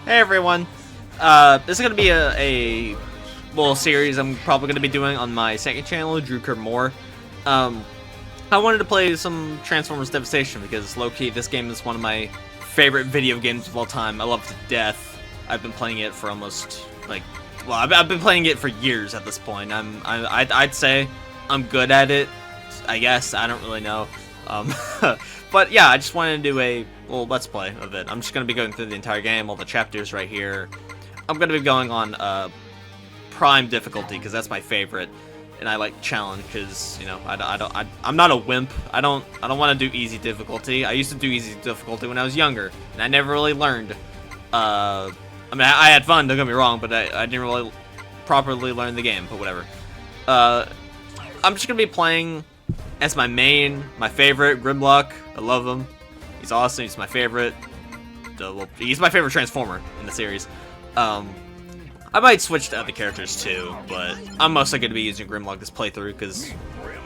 Hey everyone, this is going to be a little series I'm probably going to be doing on my second channel, DrewKirb's. I wanted to play some Transformers Devastation because, low-key, this game is one of my favorite video games of all time. I love it to death. I've been playing it for almost, like, well, I've been playing it for years at this point. I'd say I'm good at it, I guess. I don't really know. But yeah, I just wanted to do a little let's play of it. I'm just going to be going through the entire game, all the chapters right here. I'm going to be going on prime difficulty because that's my favorite, and I like challenge because, you know, I'm not a wimp. I don't want to do easy difficulty. I used to do easy difficulty when I was younger, and I never really learned. I mean, I had fun, don't get me wrong, but I didn't really properly learn the game. But whatever. I'm just gonna be playing as my favorite, Grimlock. I love him. He's awesome. He's my favorite. Well, he's my favorite Transformer in the series. I might switch to other characters too, but I'm mostly going to be using Grimlock this playthrough because,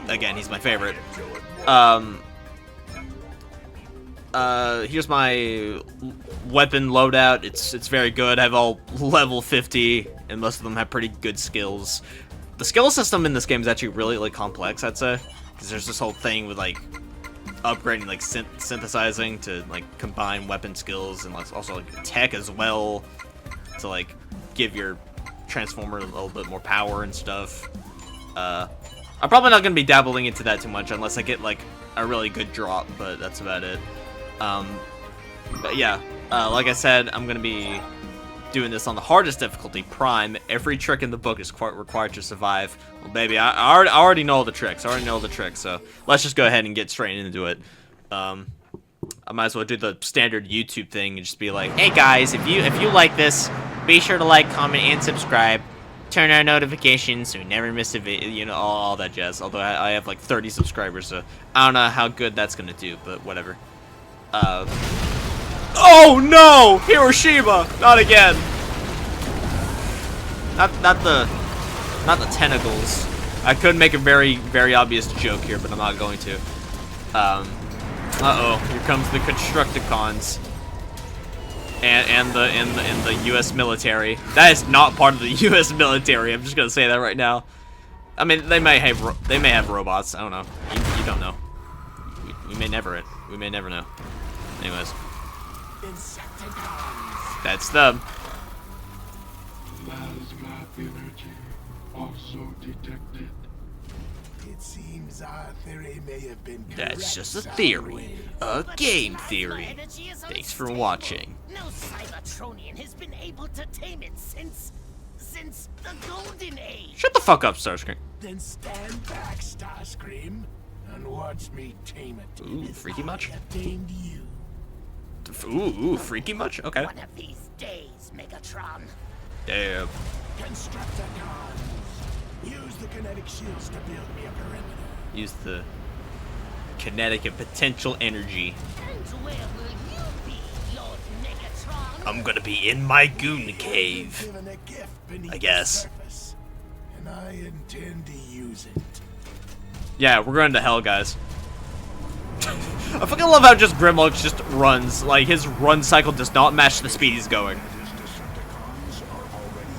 again, he's my favorite. Here's my weapon loadout. It's very good. I have all level 50, and most of them have pretty good skills. The skill system in this game is actually really, like, complex, I'd say, because there's this whole thing with, like, upgrading, like, synthesizing to, like, combine weapon skills and also, like, tech as well to, like, give your Transformer a little bit more power and stuff. I'm probably not going to be dabbling into that too much unless I get, like, a really good drop, but that's about it. But yeah, like I said, I'm going to be doing this on the hardest difficulty, Prime. Every trick in the book is quite required to survive. Well, baby, I already know all the tricks. So let's just go ahead and get straight into it. I might as well do the standard YouTube thing and just be like, hey guys, if you like this, be sure to like, comment, and subscribe. Turn on notifications so you never miss a video, you know, all that jazz. Although I have like 30 subscribers, so I don't know how good that's gonna do, but whatever. Oh no! Hiroshima! Not again! Not the tentacles. I could make a very, very obvious joke here, but I'm not going to. Uh-oh, here comes the Constructicons. And the U.S. military. That is not part of the U.S. military. I'm just gonna say that right now. I mean, they may have robots. I don't know. You don't know. We may never know. Anyways, that's them. Plasma energy also detected. It seems our theory may have been correct. That's just a theory, a game theory. Thanks for watching. No Cybertronian has been able to tame it since the Golden Age. Shut the fuck up, Starscream. Then stand back, Starscream, and watch me tame it. Ooh, freaky much? I have tamed you. Ooh, freaky much? Okay. One of these days, Megatron. Damn. Constructicons, use the kinetic shields to build me a perimeter. Use the kinetic and potential energy. And where will you be, Lord Megatron? I'm gonna be in my goon cave, Given a gift beneath I guess. the surface, and I intend to use it. Yeah, we're going to hell, guys. I fucking love how just Grimlock just runs. Like, his run cycle does not match the speed he's going. His Decepticons are already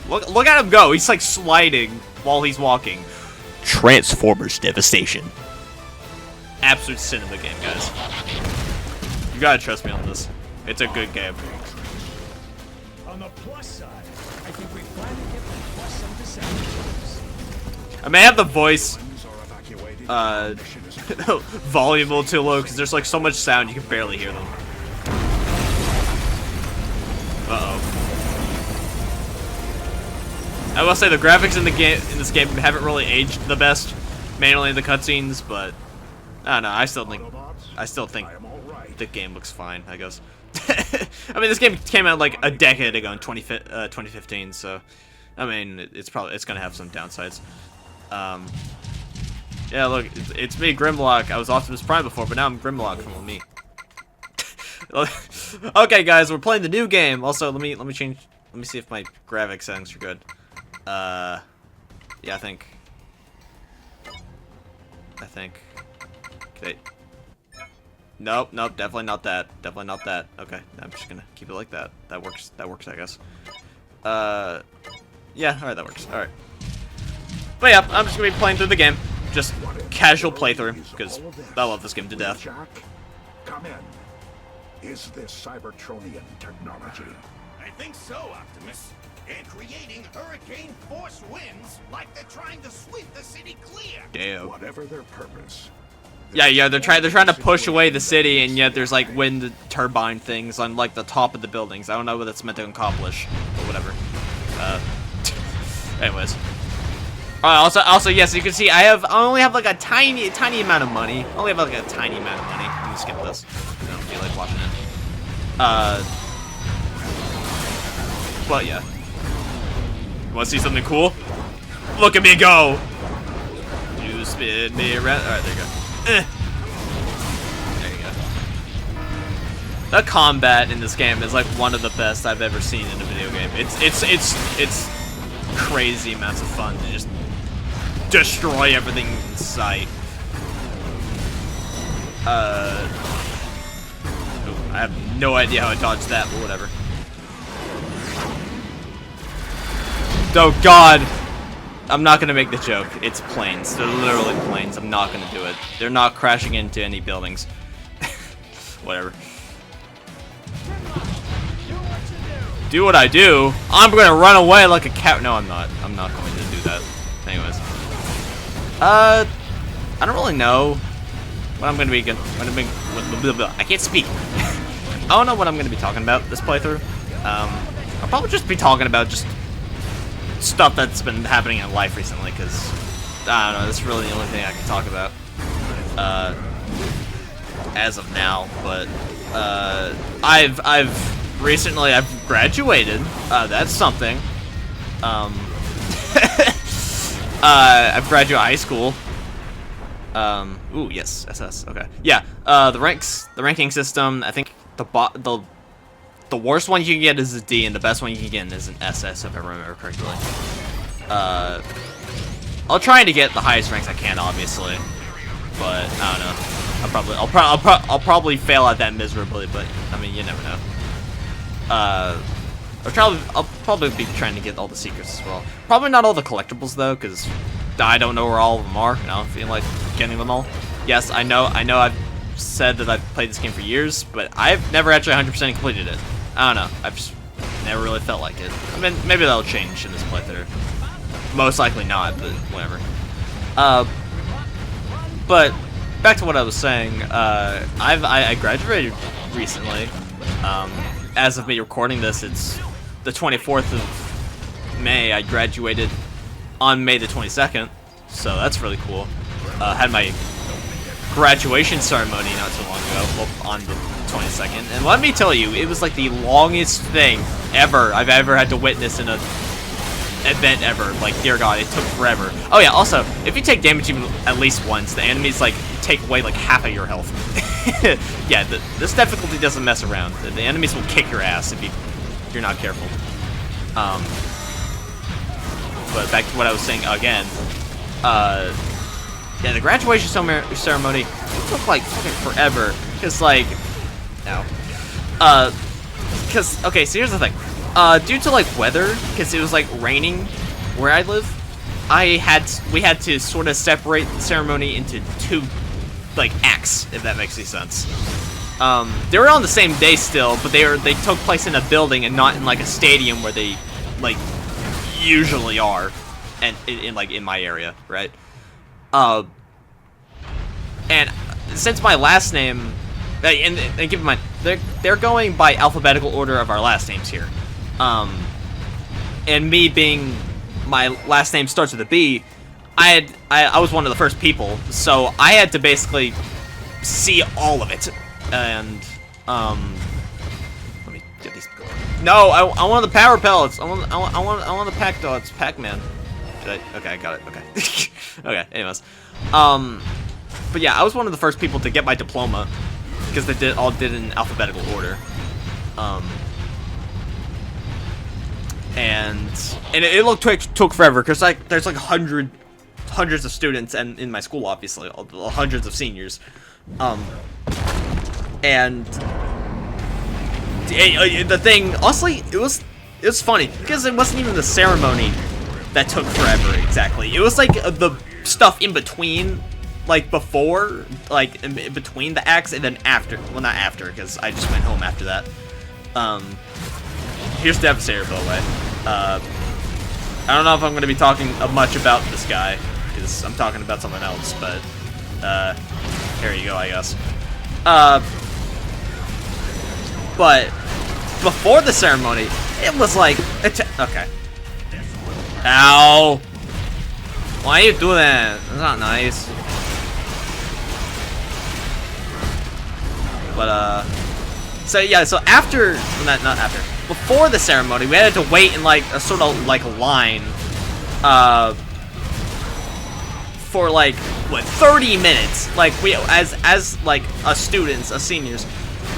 here. Look at him go. He's like sliding while he's walking. Transformers Devastation. Absolute cinema game, guys. You gotta trust me on this. It's a good game. On the plus side, I think we finally get to plus some Decepticons. I may have the voice Guns are evacuated. volume a little too low because there's like so much sound you can barely hear them. Uh-oh. I will say the graphics in this game haven't really aged the best, mainly in the cutscenes, but I don't know. I still think I am all right. the game looks fine, I guess. I mean, this game came out like a decade ago in 2015, so I mean, it's gonna have some downsides. Yeah, look, it's me, Grimlock. I was Optimus Prime before, but now I'm Grimlock. Come on, me. Okay, guys, we're playing the new game. Also, let me see if my graphics settings are good. Yeah, I think I think. Okay. Nope, nope, definitely not that. Definitely not that. Okay, I'm just gonna keep it like that. That works, I guess. Yeah, alright, that works. Alright. But yeah, I'm just gonna be playing through the game. Just casual playthrough, because I love this game to death. Jack, come in. Is this Cybertronian technology? I think so, Optimus. And creating hurricane force winds like they're trying to sweep the city clear. Damn. Whatever their purpose. Yeah, they're trying to push away the city, and yet there's like wind turbine things on like the top of the buildings. I don't know what that's meant to accomplish, but whatever. Anyways. Also, yes, you can see I only have like a tiny amount of money. I only have like a tiny amount of money. I'm gonna skip this. I don't feel like watching it. But yeah. You wanna see something cool? Look at me go! You spin me around. Alright, there you go. There you go. The combat in this game is like one of the best I've ever seen in a video game. It's crazy amounts of fun to just destroy everything in sight. I have no idea how I dodged that, but whatever. Oh god! I'm not gonna make the joke. It's planes. They're literally planes. I'm not gonna do it. They're not crashing into any buildings. Whatever. Do what I do? I'm gonna run away like a cat. No, I'm not. I'm not going to do that. Anyways. I don't really know what I'm gonna be. I can't speak. I don't know what I'm gonna be talking about this playthrough. I'll probably just be talking about just stuff that's been happening in life recently, because I don't know, that's really the only thing I can talk about as of now. But I've recently graduated. That's something. I've graduated high school. Ooh, yes, SS. Okay, yeah. The ranking system. I think the worst one you can get is a D, and the best one you can get is an SS, if I remember correctly. I'll try to get the highest ranks I can, obviously, but I don't know. I'll probably fail at that miserably, but I mean, you never know. I'll probably be trying to get all the secrets as well. Probably not all the collectibles though, because I don't know where all of them are, and I don't feel like getting them all. Yes, I know. I've said that I've played this game for years, but I've never actually 100% completed it. I don't know. I've just never really felt like it. I mean, maybe that'll change in this playthrough. Most likely not, but whatever. But back to what I was saying. I graduated recently. As of me recording this, it's the 24th of May. I graduated on May the 22nd, so that's really cool. Had my graduation ceremony not too long ago, well, on the 22nd, and let me tell you, it was like the longest thing ever I've ever had to witness in an event ever. Like, dear god, it took forever. Oh yeah, also, if you take damage even at least once, the enemies like take away like half of your health. Yeah, this difficulty doesn't mess around. The enemies will kick your ass if you're not careful. But back to what I was saying again. Yeah, the graduation ceremony took like fucking forever. Cause like, cause okay, so here's the thing. Due to like weather, cause it was like raining where I live, we had to sort of separate the ceremony into two like acts, if that makes any sense. They were on the same day still, but they took place in a building and not in like a stadium where they like usually are, and in my area, right? And since my last name, and keep in mind, they're going by alphabetical order of our last names here. And me being my last name starts with a B, I was one of the first people, so I had to basically see all of it. And let me get these. No, I want the power pellets. I want the pack dots. Pac-Man. Okay, I got it. Okay. Okay. Anyways, but yeah, I was one of the first people to get my diploma because they all did it in alphabetical order. And it took forever because like there's like hundreds hundreds of students, and in my school, obviously, hundreds of seniors. And the thing, honestly, it was funny because it wasn't even the ceremony that took forever exactly. It was like the stuff in between, like before, like in between the acts, and then after. Well, not after, because I just went home after that. Here's Devastator, by the way. I don't know if I'm going to be talking much about this guy, because I'm talking about something else, but here you go, I guess. But before the ceremony, it was like, okay. Ow! Why you do that? That's not nice. But so yeah, so after, not after, before the ceremony, we had to wait in like a sort of like line, for like what 30 minutes. Like we, as like us students, us seniors,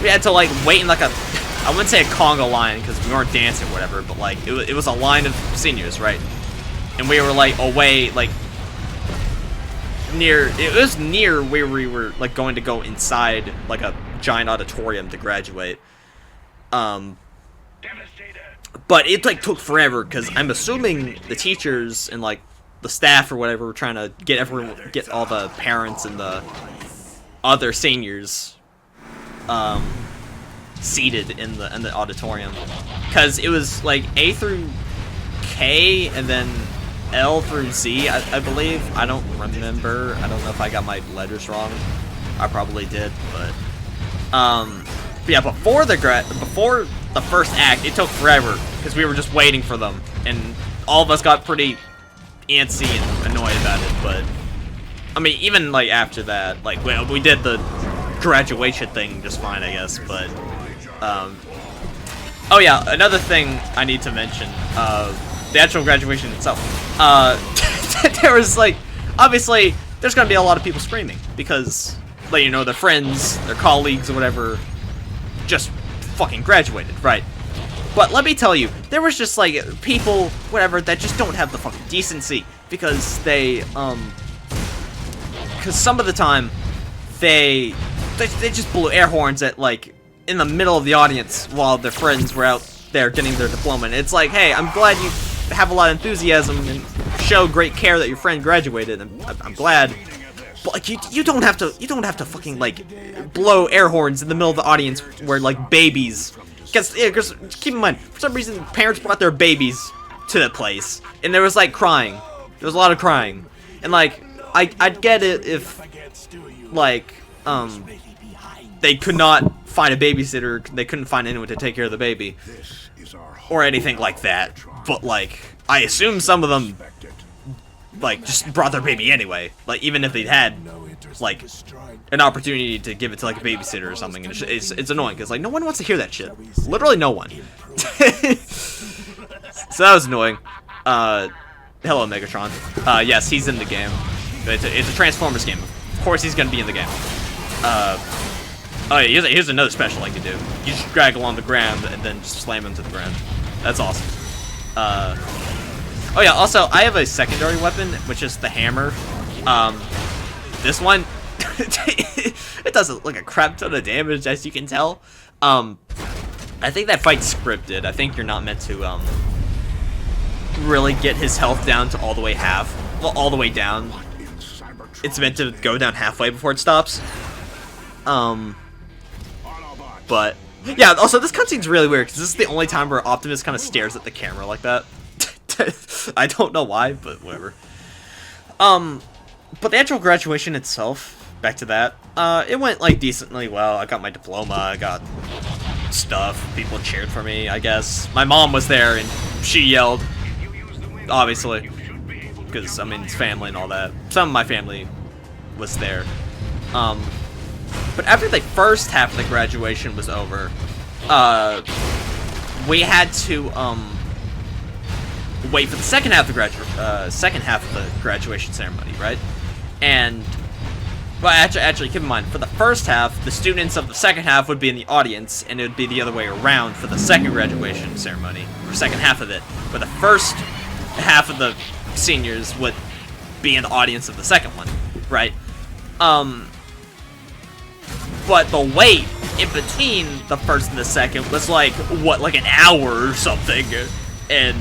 we had to like wait in like a, I wouldn't say a conga line because we weren't dancing or whatever, but like it was a line of seniors, right? And we were like away, like near, it was near where we were like going to go inside like a giant auditorium to graduate. But it like took forever because I'm assuming the teachers and like the staff or whatever were trying to get all the parents and the other seniors seated in the auditorium, because it was like A through K and then L through Z, I believe. I don't remember. I don't know if I got my letters wrong. I probably did, but yeah, before the first act, it took forever because we were just waiting for them, and all of us got pretty antsy and annoyed about it. But I mean, even like after that, like we did the graduation thing just fine, I guess. But oh yeah, another thing I need to mention, the actual graduation itself. There was like, obviously there's gonna be a lot of people screaming because, like, you know, their friends, their colleagues or whatever just fucking graduated, right? But let me tell you, there was just like people, whatever, that just don't have the fucking decency, because they because some of the time they just blew air horns at, like, in the middle of the audience while their friends were out there getting their diploma. And it's like, hey, I'm glad you have a lot of enthusiasm and show great care that your friend graduated, and I'm glad. But like, you don't have to fucking like blow air horns in the middle of the audience where like babies. Because keep in mind, for some reason parents brought their babies to the place, and there was like crying. There was a lot of crying, and like I'd get it if like they could not find a babysitter, they couldn't find anyone to take care of the baby, or anything like that. But like, I assume some of them like just brought their baby anyway, like even if they'd had like an opportunity to give it to like a babysitter or something. And it's annoying because like no one wants to hear that shit, literally no one. So that was annoying. Hello Megatron. Yes, he's in the game. It's a Transformers game, of course he's gonna be in the game. Oh yeah, here's another special I can do. You just drag along the ground and then just slam him to the ground. That's awesome. Oh yeah, also, I have a secondary weapon, which is the hammer. This one, it does like a crap ton of damage, as you can tell. I think that fight's scripted. I think you're not meant to, really get his health down to all the way half. Well, all the way down. It's meant to go down halfway before it stops. But yeah, also this cutscene's really weird because this is the only time where Optimus kind of stares at the camera like that. I don't know why, but whatever. But the actual graduation itself, back to that, it went like decently well. I got my diploma, I got stuff, people cheered for me, I guess. My mom was there and she yelled, obviously, because I mean it's family and all that. Some of my family was there. But after the first half of the graduation was over, we had to wait for the second half of the graduation ceremony, right? And well, actually, keep in mind, for the first half, the students of the second half would be in the audience, and it would be the other way around for the second graduation ceremony, or second half of it. But the first half of the seniors would be in the audience of the second one, right? But the wait in between the first and the second was like, what, like an hour or something, and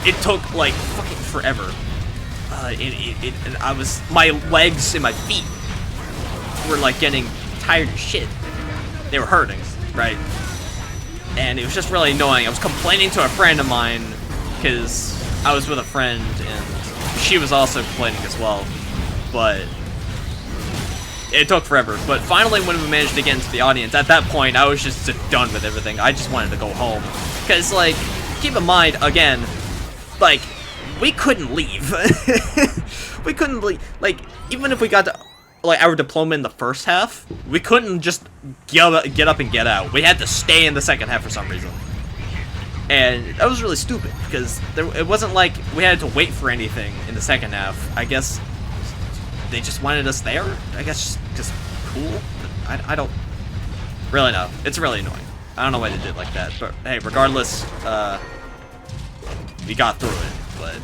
it took like fucking forever. And my legs and my feet were like getting tired as shit. They were hurting, right? And it was just really annoying. I was complaining to a friend of mine because I was with a friend and she was also complaining as well, but it took forever. But finally, when we managed to get into the audience, at that point, I was just done with everything. I just wanted to go home. Because, like, keep in mind, again, like, we couldn't leave. We couldn't leave. Like, even if we got to, like, our diploma in the first half, we couldn't just get up and get out. We had to stay in the second half for some reason. And that was really stupid, because it wasn't like we had to wait for anything in the second half. I guess they just wanted us there? I guess just cool? I don't really know. It's really annoying. I don't know why they did it like that. But hey, regardless, we got through it. But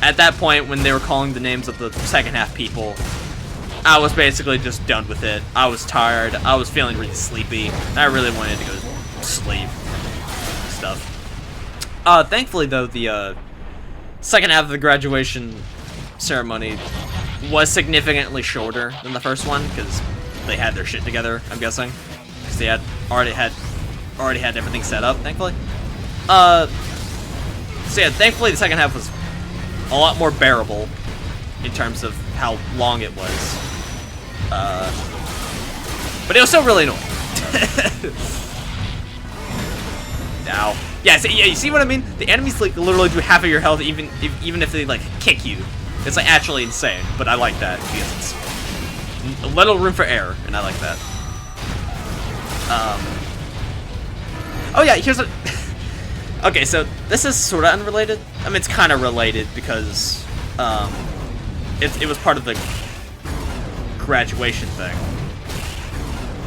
at that point, when they were calling the names of the second half people, I was basically just done with it. I was tired. I was feeling really sleepy. I really wanted to go to sleep. Stuff. Thankfully, though, the second half of the graduation ceremony was significantly shorter than the first one because they had their shit together. I'm guessing because they already had everything set up. Thankfully, so yeah, thankfully the second half was a lot more bearable in terms of how long it was. But it was still really annoying. Ow. Yeah, you see what I mean? The enemies like literally do half of your health even if they like kick you. It's like actually insane, but I like that because it's a little room for error, and I like that. Oh yeah, here's a. Okay, so this is sort of unrelated. I mean, it's kind of related because it was part of the graduation thing.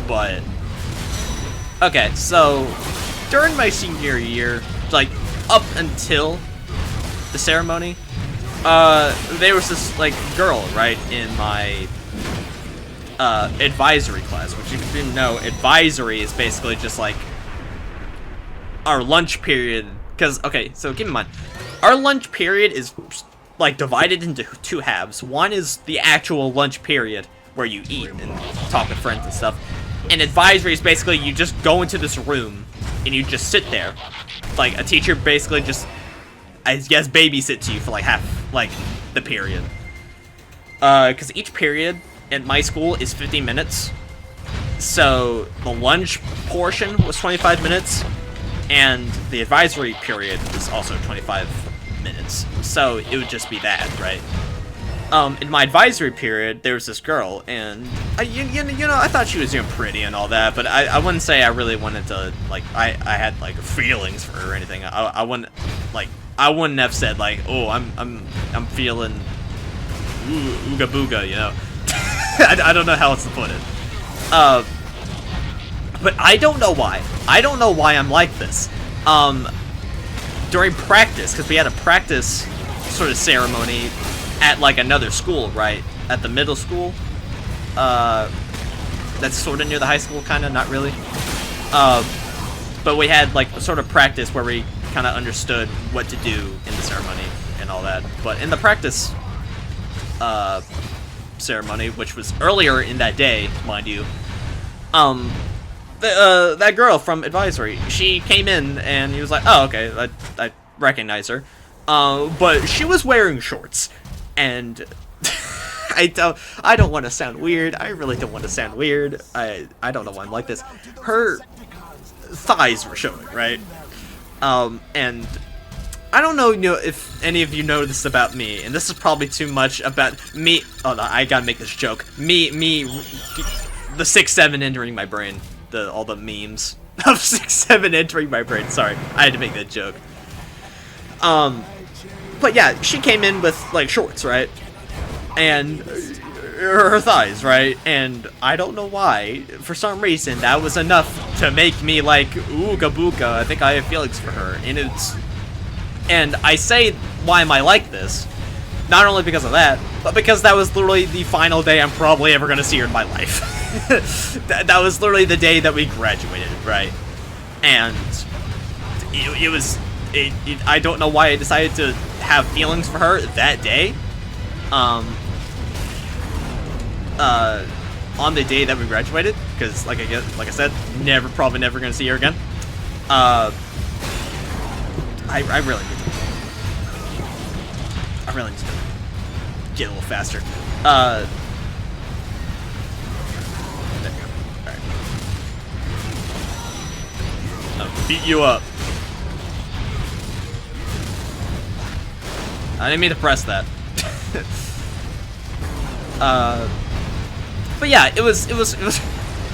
But okay, so during my senior year, like up until the ceremony, there was this like girl, right, in my advisory class, which if you didn't know, advisory is basically just like our lunch period. Because okay, so keep in mind, our lunch period is like divided into two halves. One is the actual lunch period where you eat and talk with friends and stuff. And advisory is basically you just go into this room and you just sit there. Like a teacher basically just, I guess, babysits you for like half, like the period. Because each period at my school is 50 minutes. So the lunch portion was 25 minutes. And the advisory period was also 25 minutes. So it would just be that, right? In my advisory period, there was this girl, and you know, I thought she was doing pretty and all that, but I wouldn't say I really wanted to, like, I had like feelings for her or anything. I wouldn't have said like, oh, I'm feeling ooga booga, you know. I don't know how else to put it. But I don't know why. I don't know why I'm like this. During practice, because we had a practice sort of ceremony at like another school, right? At the middle school. That's sort of near the high school, kind of, not really. But we had like a sort of practice where we kind of understood what to do in the ceremony and all that. But in the practice ceremony, which was earlier in that day, mind you, that girl from advisory, she came in and he was like, oh, okay, I recognize her. But she was wearing shorts, and I don't want to sound weird. I really don't want to sound weird. I don't know why I'm like this. Her thighs were showing, right? And I don't know, if any of you know this about me, and this is probably too much about me. Oh no, I gotta make this joke. Me, the 6'7" entering my brain. All the memes of 6'7" entering my brain. Sorry, I had to make that joke. But yeah, she came in with like shorts, right? And her thighs, right? And I don't know why, for some reason, that was enough to make me like, ooga booga, I think I have feelings for her. And I say, why am I like this? Not only because of that, but because that was literally the final day I'm probably ever gonna see her in my life. that was literally the day that we graduated, right? And it was I don't know why I decided to have feelings for her that day. On the day that we graduated, because like I said, probably never gonna see her again. I really need to get a little faster. Alright. I'll beat you up. I didn't mean to press that. But yeah, it was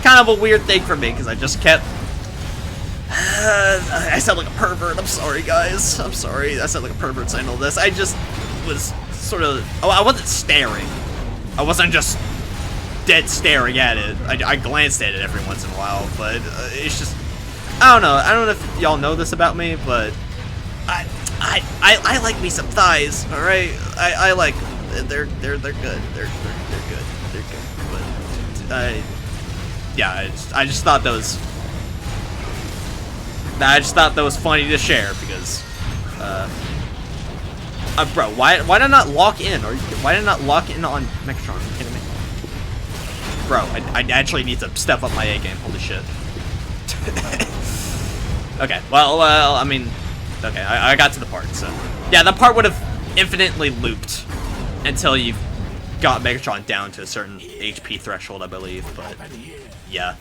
kind of a weird thing for me because I just kept. I sound like a pervert. I'm sorry, guys. I'm sorry. I sound like a pervert saying all this. I just was sort of. Oh, I wasn't staring. I wasn't just dead staring at it. I glanced at it every once in a while, but it's just. I don't know. I don't know if y'all know this about me, but I like me some thighs. All right. I like. They're good. They're good. They're good. But yeah, I just thought that was. I just thought that was funny to share because, bro, why did I not lock in? Or why did I not lock in on Megatron? Are you kidding me? Bro, I actually need to step up my A game. Holy shit. Okay, well, I mean, okay, I got to the part, so yeah, that part would have infinitely looped until you got Megatron down to a certain HP threshold, I believe. But yeah.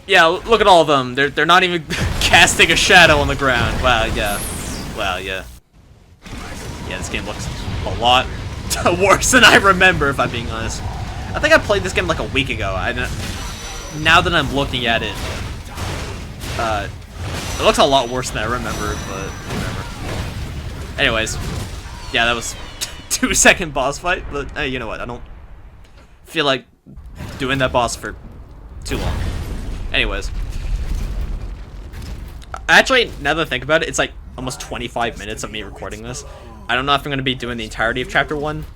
Yeah, look at all of them. They're not even casting a shadow on the ground. Wow, yeah. Wow, yeah. Yeah, this game looks a lot worse than I remember, if I'm being honest. I think I played this game like a week ago. Now that I'm looking at it, it looks a lot worse than I remember, but whatever. Anyways, yeah, that was 2-second boss fight, but you know what? I don't feel like doing that boss for too long. Anyways, actually, now that I think about it, it's like almost 25 minutes of me recording this. I don't know if I'm going to be doing the entirety of Chapter 1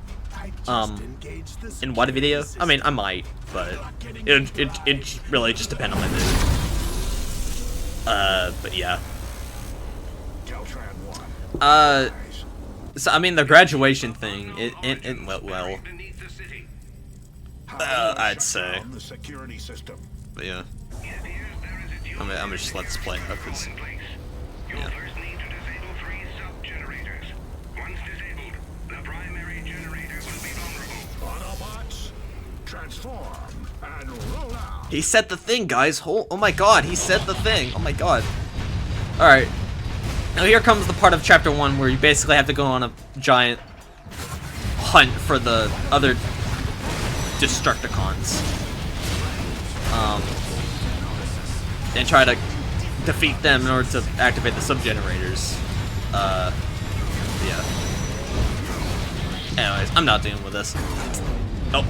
in one video. I mean, I might, but it really just depends on my mood. But yeah. So, I mean, the graduation thing, it went well. I'd say. But yeah. I'm gonna just let this play out because, yeah. He set the thing, guys. Oh my god, he set the thing. Oh my god. Alright. Now here comes the part of Chapter 1 where you basically have to go on a giant hunt for the other Destructicons. And try to defeat them in order to activate the sub-generators. Yeah. Anyways, I'm not dealing with this. Oh,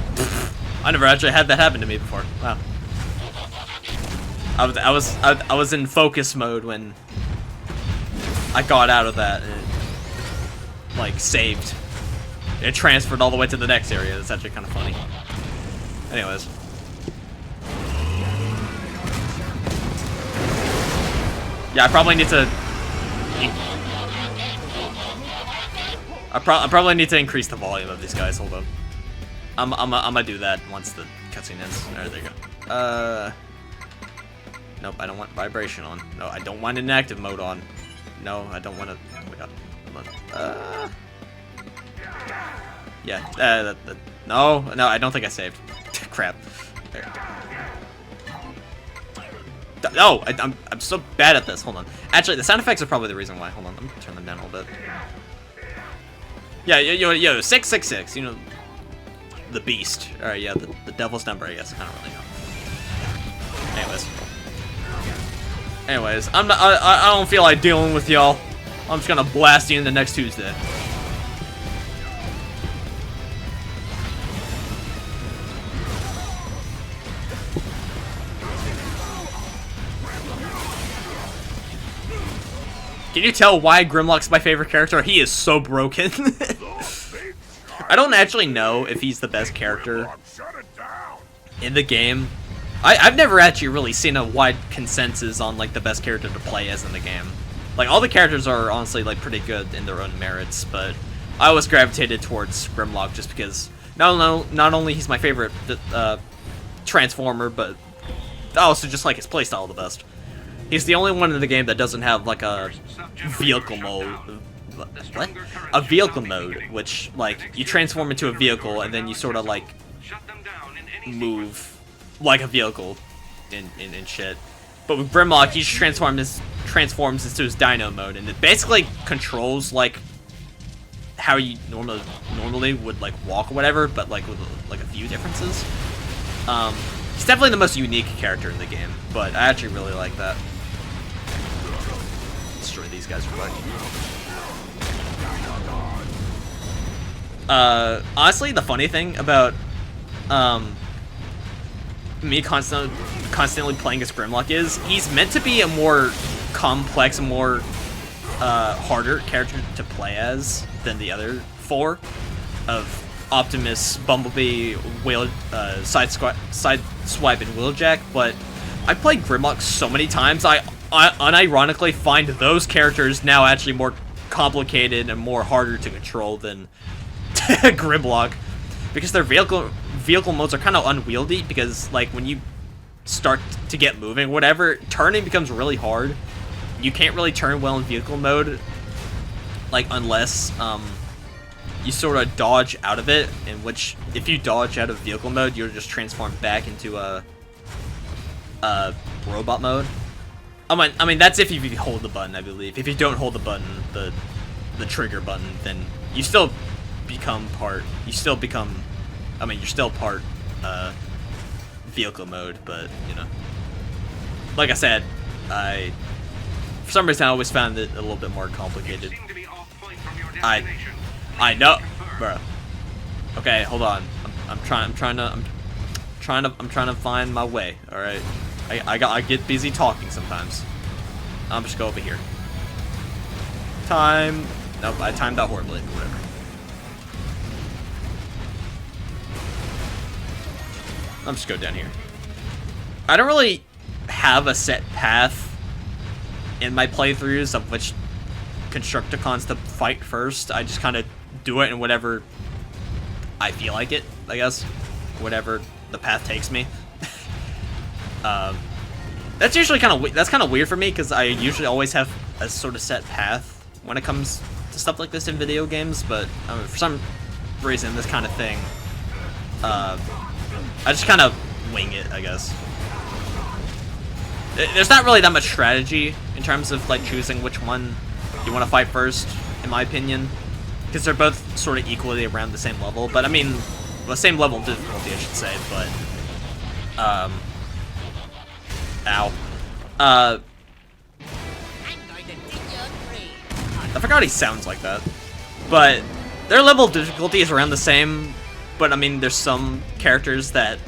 I never actually had that happen to me before. Wow. I was in focus mode when I got out of that and it, like, saved. It transferred all the way to the next area. That's actually kind of funny. Anyways. Yeah, I probably need to. I probably need to increase the volume of these guys. Hold up. I'm gonna do that once the cutscene ends. There you go. Nope, I don't want vibration on. No, I don't want inactive mode on. No, I don't want to. Oh my god. Hold on. Yeah. No, I don't think I saved. Crap. There. No, I'm so bad at this. Hold on. Actually, the sound effects are probably the reason why. Hold on, let me turn them down a little bit. Yeah, yo, 666. You know, the beast. All right, yeah, the devil's number. I guess I don't really know. Anyways, I don't feel like dealing with y'all. I'm just gonna blast you in the next Tuesday. Can you tell why Grimlock's my favorite character? He is so broken. I don't actually know if he's the best character in the game. I've never actually really seen a wide consensus on like the best character to play as in the game. Like all the characters are honestly like pretty good in their own merits, but I always gravitated towards Grimlock just because not only he's my favorite Transformer, but also just like his playstyle the best. He's the only one in the game that doesn't have like a vehicle mode. What? A vehicle mode, which like you transform into a vehicle and then you sort of like move like a vehicle in shit. But with Grimlock, he just transforms into his Dino mode, and it basically controls like how you normally would like walk or whatever, but like with like a few differences. He's definitely the most unique character in the game, but I actually really like that. Destroy these guys real quick. Honestly, the funny thing about me constantly playing as Grimlock is he's meant to be a more complex, more harder character to play as than the other four of Optimus, Bumblebee, Sideswipe, and Wheeljack. But I played Grimlock so many times, I unironically find those characters now actually more complicated and more harder to control than Grimlock, because their vehicle modes are kind of unwieldy, because like when you start to get moving, whatever, turning becomes really hard. You can't really turn well in vehicle mode, like unless you sort of dodge out of it, in which if you dodge out of vehicle mode, you're just transformed back into a robot mode. I mean that's if you hold the button, I believe. If you don't hold the button, the trigger button, then you still become part. You're still part vehicle mode, but you know, like I said, for some reason I always found it a little bit more complicated. I know, bro. Okay, hold on. I'm trying to find my way. All right, I get busy talking sometimes. I'm just go over here. Nope, I timed out horribly. Whatever. I'm just go down here. I don't really have a set path in my playthroughs of which Constructicons to fight first. I just kind of do it in whatever I feel like it, I guess. Whatever the path takes me. That's usually kind of weird for me, because I usually always have a sort of set path when it comes to stuff like this in video games, but for some reason this kind of thing, I just kind of wing it, I guess. There's not really that much strategy in terms of like choosing which one you want to fight first, in my opinion, because they're both sort of equally around the same level. But I mean, the same level of difficulty, I should say. But ow. I forgot he sounds like that. But their level of difficulty is around the same. But I mean, there's some characters that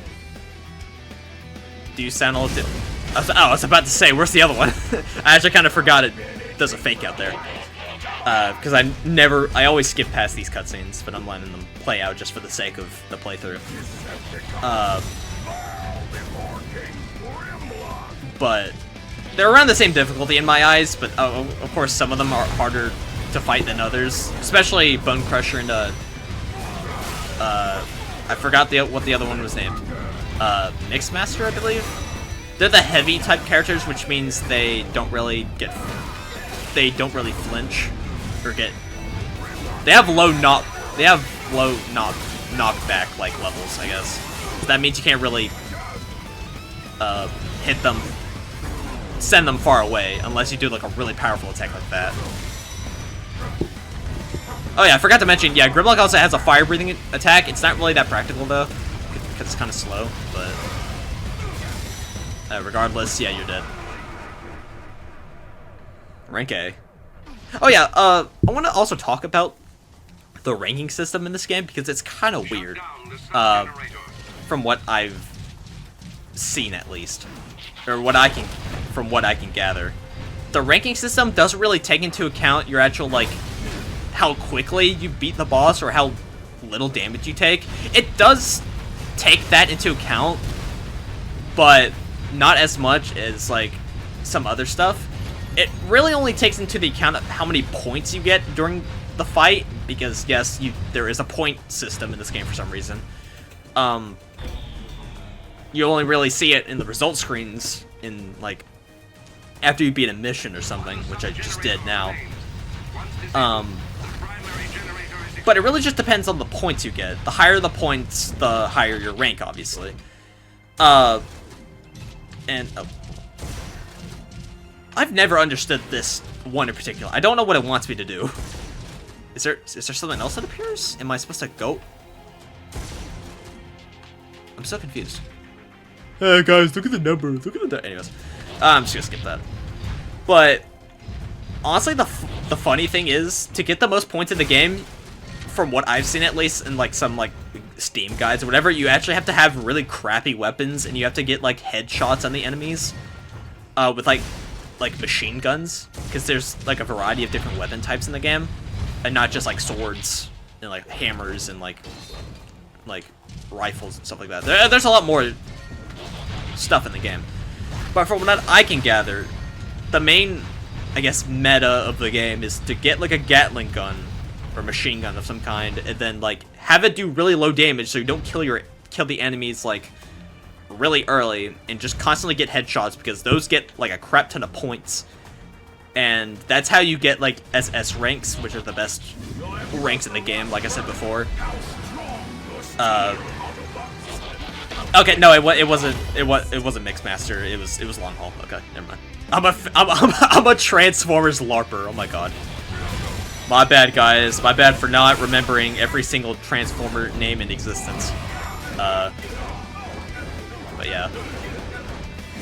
do sound a little different. I was about to say, where's the other one? I actually kind of forgot it. There's a fake out there. Because I always skip past these cutscenes, but I'm letting them play out just for the sake of the playthrough. But they're around the same difficulty in my eyes, but of course some of them are harder to fight than others, especially Bone Crusher and I forgot what the other one was named. Mixmaster, I believe. They're the heavy type characters, which means they don't really flinch or get. They have low knockback like levels, I guess. So that means you can't really hit them, send them far away, unless you do like a really powerful attack like that. Oh yeah, I forgot to mention, yeah, Grimlock also has a fire-breathing attack. It's not really that practical, though, because it's kind of slow, but regardless, yeah, you're dead. Rank A. Oh yeah, I want to also talk about the ranking system in this game, because it's kind of weird, from what I've seen, at least. Or from what I can gather. the ranking system doesn't really take into account your actual, like, how quickly you beat the boss or how little damage you take. It does take that into account, but not as much as, like, some other stuff. It really only takes into the account of how many points you get during the fight, because, yes, there is a point system in this game for some reason. You only really see it in the result screens in, like, after you beat a mission or something, which I just did now. But it really just depends on the points you get. The higher the points, the higher your rank, obviously. I've never understood this one in particular. I don't know what it wants me to do. Is there something else that appears? Am I supposed to go? I'm so confused. Hey guys, look at the number. Look at the. Anyways, I'm just gonna skip that. But honestly, the funny thing is, to get the most points in the game, from what I've seen at least in like some like Steam guides or whatever, you actually have to have really crappy weapons, and you have to get like headshots on the enemies with like machine guns, because there's like a variety of different weapon types in the game, and not just like swords and like hammers and like rifles and stuff like that. There's a lot more stuff in the game. But from what I can gather, the main, I guess, meta of the game is to get like a Gatling gun or machine gun of some kind, and then like have it do really low damage so you don't kill the enemies like really early, and just constantly get headshots, because those get like a crap ton of points. And that's how you get like SS ranks, which are the best ranks in the game, like I said before. Okay, no, it wasn't Mixmaster. It was Long Haul. Okay, never mind. I'm a Transformers LARPer. Oh my god. My bad, guys. My bad for not remembering every single Transformer name in existence. But yeah.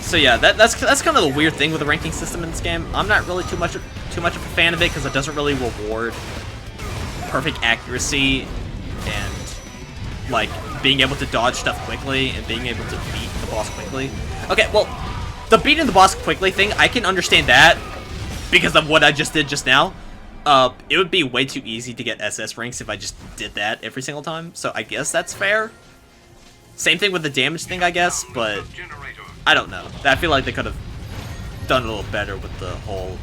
So yeah, that's kind of the weird thing with the ranking system in this game. I'm not really too much of a fan of it, because it doesn't really reward perfect accuracy and like being able to dodge stuff quickly and being able to beat the boss quickly. Okay, well, the beating the boss quickly thing, I can understand that because of what I just did just now. It would be way too easy to get SS ranks if I just did that every single time, so I guess that's fair. Same thing with the damage thing, I guess, but I don't know. I feel like they could have done a little better with the whole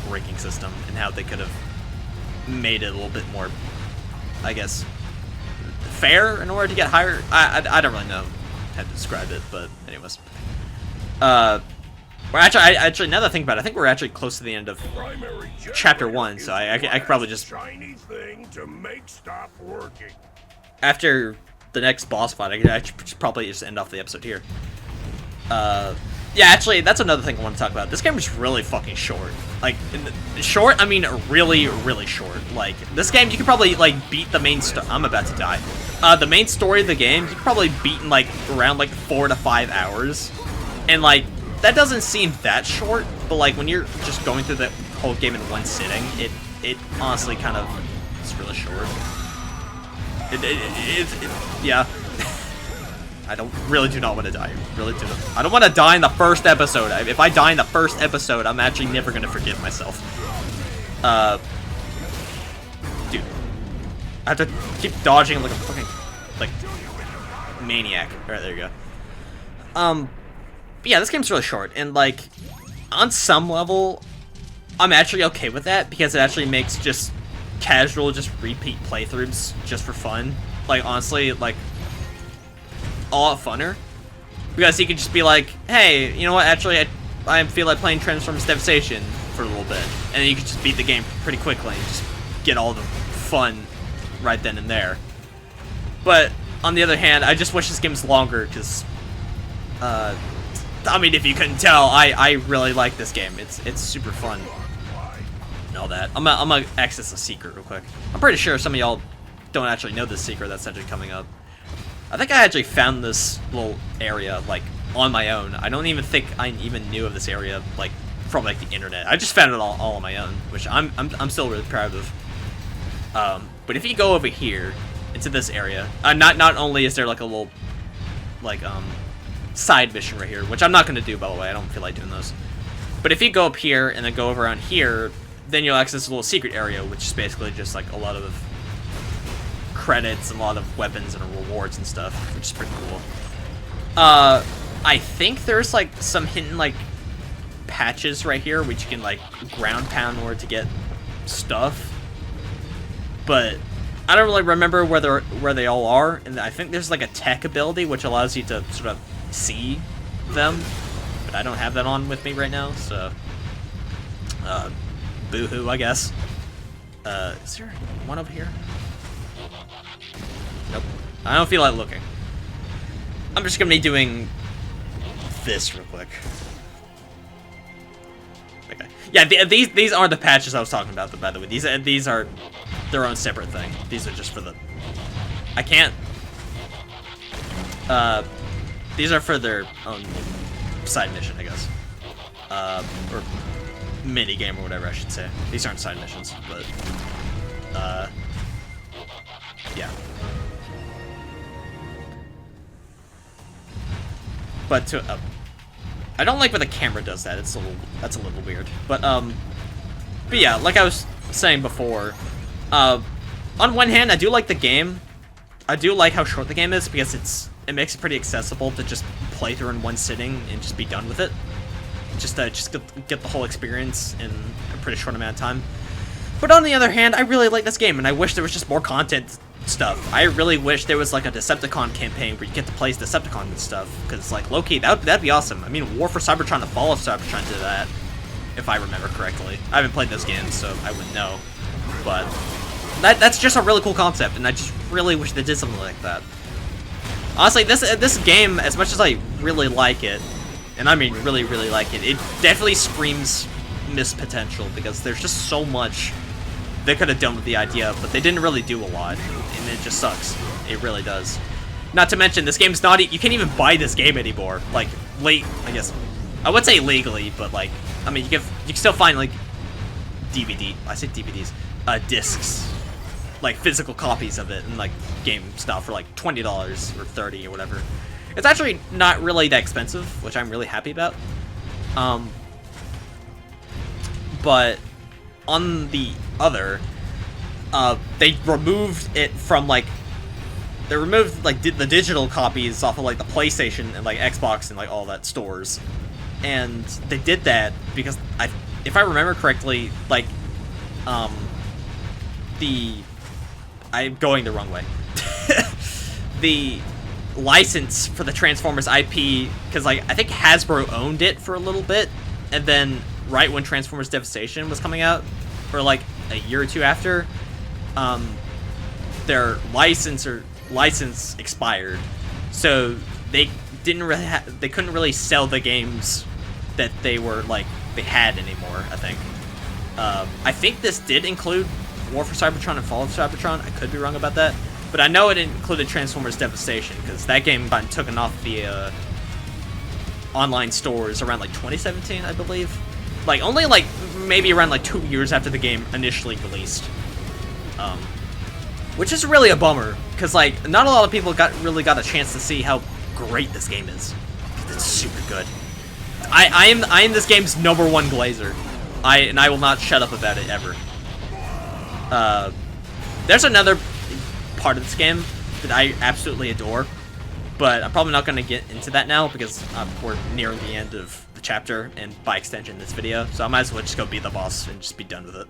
ranking system and how they could have made it a little bit more, I guess, fair in order to get higher. I don't really know how to describe it, but anyways. We're actually, now that I think about it, I think we're actually close to the end of Chapter 1, so I could probably just... After the next boss fight, I could probably just end off the episode here. Yeah, actually, that's another thing I want to talk about. This game is really fucking short. Like, short, I mean really, really short. Like, this game, you could probably, like, beat the main story. I'm about to die. The main story of the game, you could probably beat in, like, around, like, 4 to 5 hours. And, like, that doesn't seem that short, but, like, when you're just going through the whole game in one sitting, it honestly kind of is really short. Yeah. I really do not want to die. Really do not. I don't want to die in the first episode. If I die in the first episode, I'm actually never going to forgive myself. Dude. I have to keep dodging like a fucking, like, maniac. Alright, there you go. But yeah, this game's really short. And, like, on some level, I'm actually okay with that, because it actually makes just casual, just repeat playthroughs just for fun. Like, honestly, like, a lot funner, because you could just be like, hey, you know what, actually I feel like playing Transformers Devastation for a little bit, and then you could just beat the game pretty quickly and just get all the fun right then and there. But on the other hand, I just wish this game was longer, because I mean, if you couldn't tell, I really like this game. It's super fun and all that. I'm gonna access a secret real quick. I'm pretty sure some of y'all don't actually know this secret that's actually coming up. I think I actually found this little area, like, on my own. I don't even think I even knew of this area, like, from, like, the internet. I just found it all on my own, which I'm still really proud of. But if you go over here, into this area, not only is there, like, a little, like, side mission right here, which I'm not going to do, by the way. I don't feel like doing those. But if you go up here and then go over around here, then you'll access a little secret area, which is basically just like a lot of credits and a lot of weapons and rewards and stuff, which is pretty cool. I think there's like some hidden like patches right here which you can like ground pound in order to get stuff, but I don't really remember where they all are. And I think there's like a tech ability which allows you to sort of see them, but I don't have that on with me right now, so boo-hoo, I guess. Is there one over here? Nope. I don't feel like looking. I'm just gonna be doing this real quick. Okay. Yeah, these aren't the patches I was talking about, by the way. These are their own separate thing. These are just for the... I can't... these are for their own side mission, I guess. Or mini-game or whatever I should say. These aren't side missions, but... yeah. But to... I don't like when the camera does that. That's a little weird. But yeah, like I was saying before, on one hand, I do like the game. I do like how short the game is because it makes it pretty accessible to just play through in one sitting and just be done with it. Just get the whole experience in a pretty short amount of time. But on the other hand, I really like this game, and I wish there was just more content stuff. I really wish there was like a Decepticon campaign where you get to play as Decepticon and stuff, because like low-key, that'd be awesome. I mean, War for Cybertron, the Fall of Cybertron did that, if I remember correctly. I haven't played those games, so I wouldn't know. But that's just a really cool concept, and I just really wish they did something like that. Honestly, this game, as much as I really like it, and I mean really, really like it, it definitely screams missed potential, because there's just so much they could have done with the idea, but they didn't really do a lot, and it just sucks. It really does. Not to mention, this game's not... You can't even buy this game anymore. Like, I guess... I would say legally, but like... I mean, you can still find, like, I say DVDs. Discs. Like, physical copies of it, and, like, game stuff for, like, $20 or $30 or whatever. It's actually not really that expensive, which I'm really happy about. But... on the other, they removed it from like, they removed like the digital copies off of like the PlayStation and like Xbox and like all that stores, and they did that because if I remember correctly, like, I'm going the wrong way. The license for the Transformers IP, because like I think Hasbro owned it for a little bit, and then right when Transformers Devastation was coming out, or like a year or two after, their license expired, so they couldn't really sell the games that they had anymore. I think this did include War for Cybertron and Fall of Cybertron. I could be wrong about that, but I know it included Transformers Devastation, because that game got taken off the online stores around like 2017, I believe. Like, only, like, maybe around, like, 2 years after the game initially released. Which is really a bummer, because, like, not a lot of people really got a chance to see how great this game is. It's super good. I am this game's #1 glazer. And I will not shut up about it, ever. There's another part of this game that I absolutely adore, but I'm probably not going to get into that now, because we're nearing the end of the chapter, and by extension this video, so I might as well just go be the boss and just be done with it.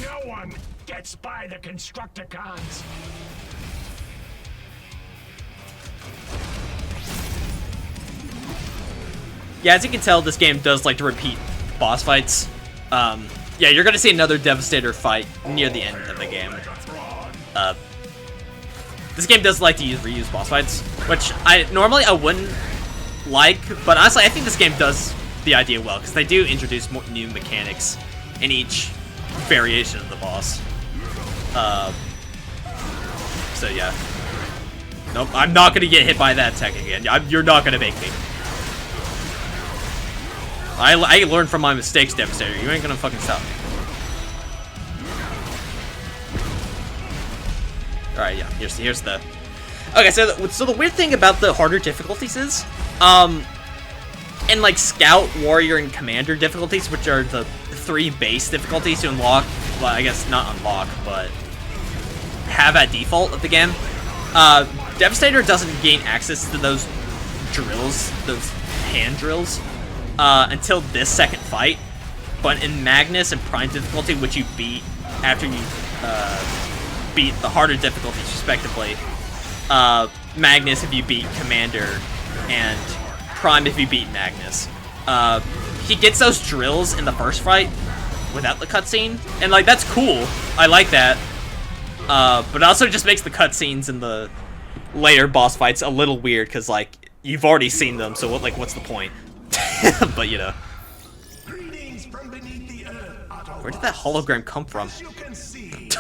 No one gets by the Constructicons. Yeah, as you can tell, this game does like to repeat boss fights. Yeah, you're gonna see another Devastator fight near the end of the game. This game does like to reuse boss fights, which normally I wouldn't like, but honestly, I think this game does the idea well, because they do introduce more new mechanics in each variation of the boss. So yeah. Nope, I'm not gonna get hit by that tech again. You're not gonna make me. I learned from my mistakes, Devastator. You ain't gonna fucking stop me. Alright, yeah, here's the... Okay, so the weird thing about the harder difficulties is, and like Scout, Warrior, and Commander difficulties, which are the 3 base difficulties to unlock. Well, I guess not unlock, but have at default of the game. Devastator doesn't gain access to those drills, those hand drills, until this second fight. But in Magnus and Prime difficulty, which you beat after you beat the harder difficulties respectively, Magnus if you beat Commander, and Prime if you beat Magnus, he gets those drills in the first fight without the cutscene, and like that's cool. I like that. But it also just makes the cutscenes in the later boss fights a little weird, because like you've already seen them, so what, like, what's the point? But you know. Where did that hologram come from?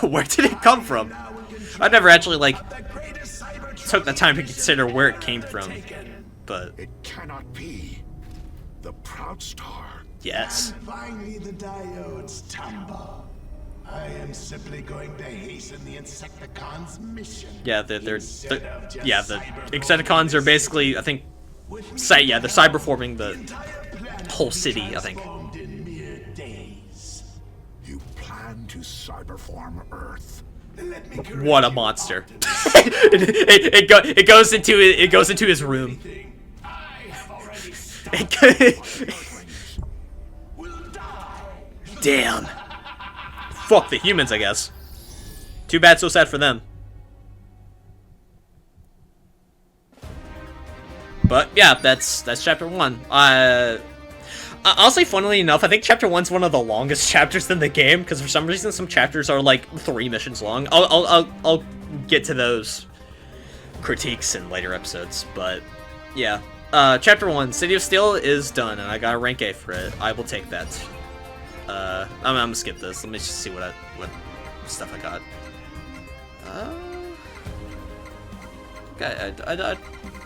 Where did it come from? I never actually like took the time to consider where it came from, but It cannot be. The Proud Star. yes. And finally the diodes tumble. I am simply going to hasten the Insecticons' mission. Yeah, they're instead of just yeah, the cyber- Insecticons are basically, I think, they're cyberforming the whole city, I think. Transformed in mere days. You plan to cyberform Earth. Let me correct What a you, monster! Optimus. it goes into his room. I have already will die. Damn. Fuck the humans, I guess. Too bad, so sad for them. But yeah, that's chapter 1. Honestly, funnily enough, I think chapter 1's one of the longest chapters in the game, because for some reason some chapters are like 3 missions long. I'll get to those critiques in later episodes, but yeah. Chapter 1, City of Steel is done, and I got a rank A for it. I will take that. I'm gonna skip this. Let me just see what stuff I got. Okay,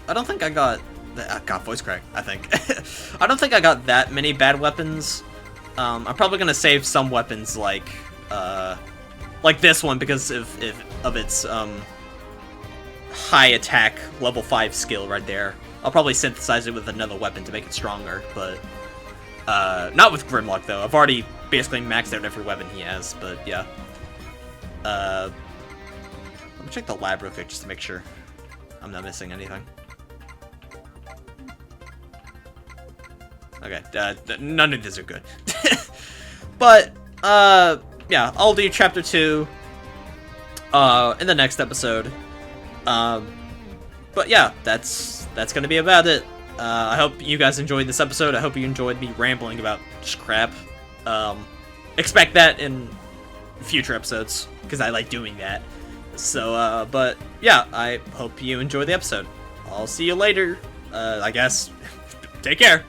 I don't think I got. God, voice crack. I think. I don't think I got that many bad weapons. I'm probably gonna save some weapons like this one because of its high attack level 5 skill right there. I'll probably synthesize it with another weapon to make it stronger, but not with Grimlock though. I've already basically maxed out every weapon he has, but yeah. Let me check the lab real quick just to make sure I'm not missing anything. Okay, none of these are good. But, yeah, I'll do chapter 2 in the next episode. But yeah, that's gonna be about it. I hope you guys enjoyed this episode. I hope you enjoyed me rambling about just crap. Expect that in future episodes, because I like doing that. So, but yeah, I hope you enjoy the episode. I'll see you later, I guess. Take care.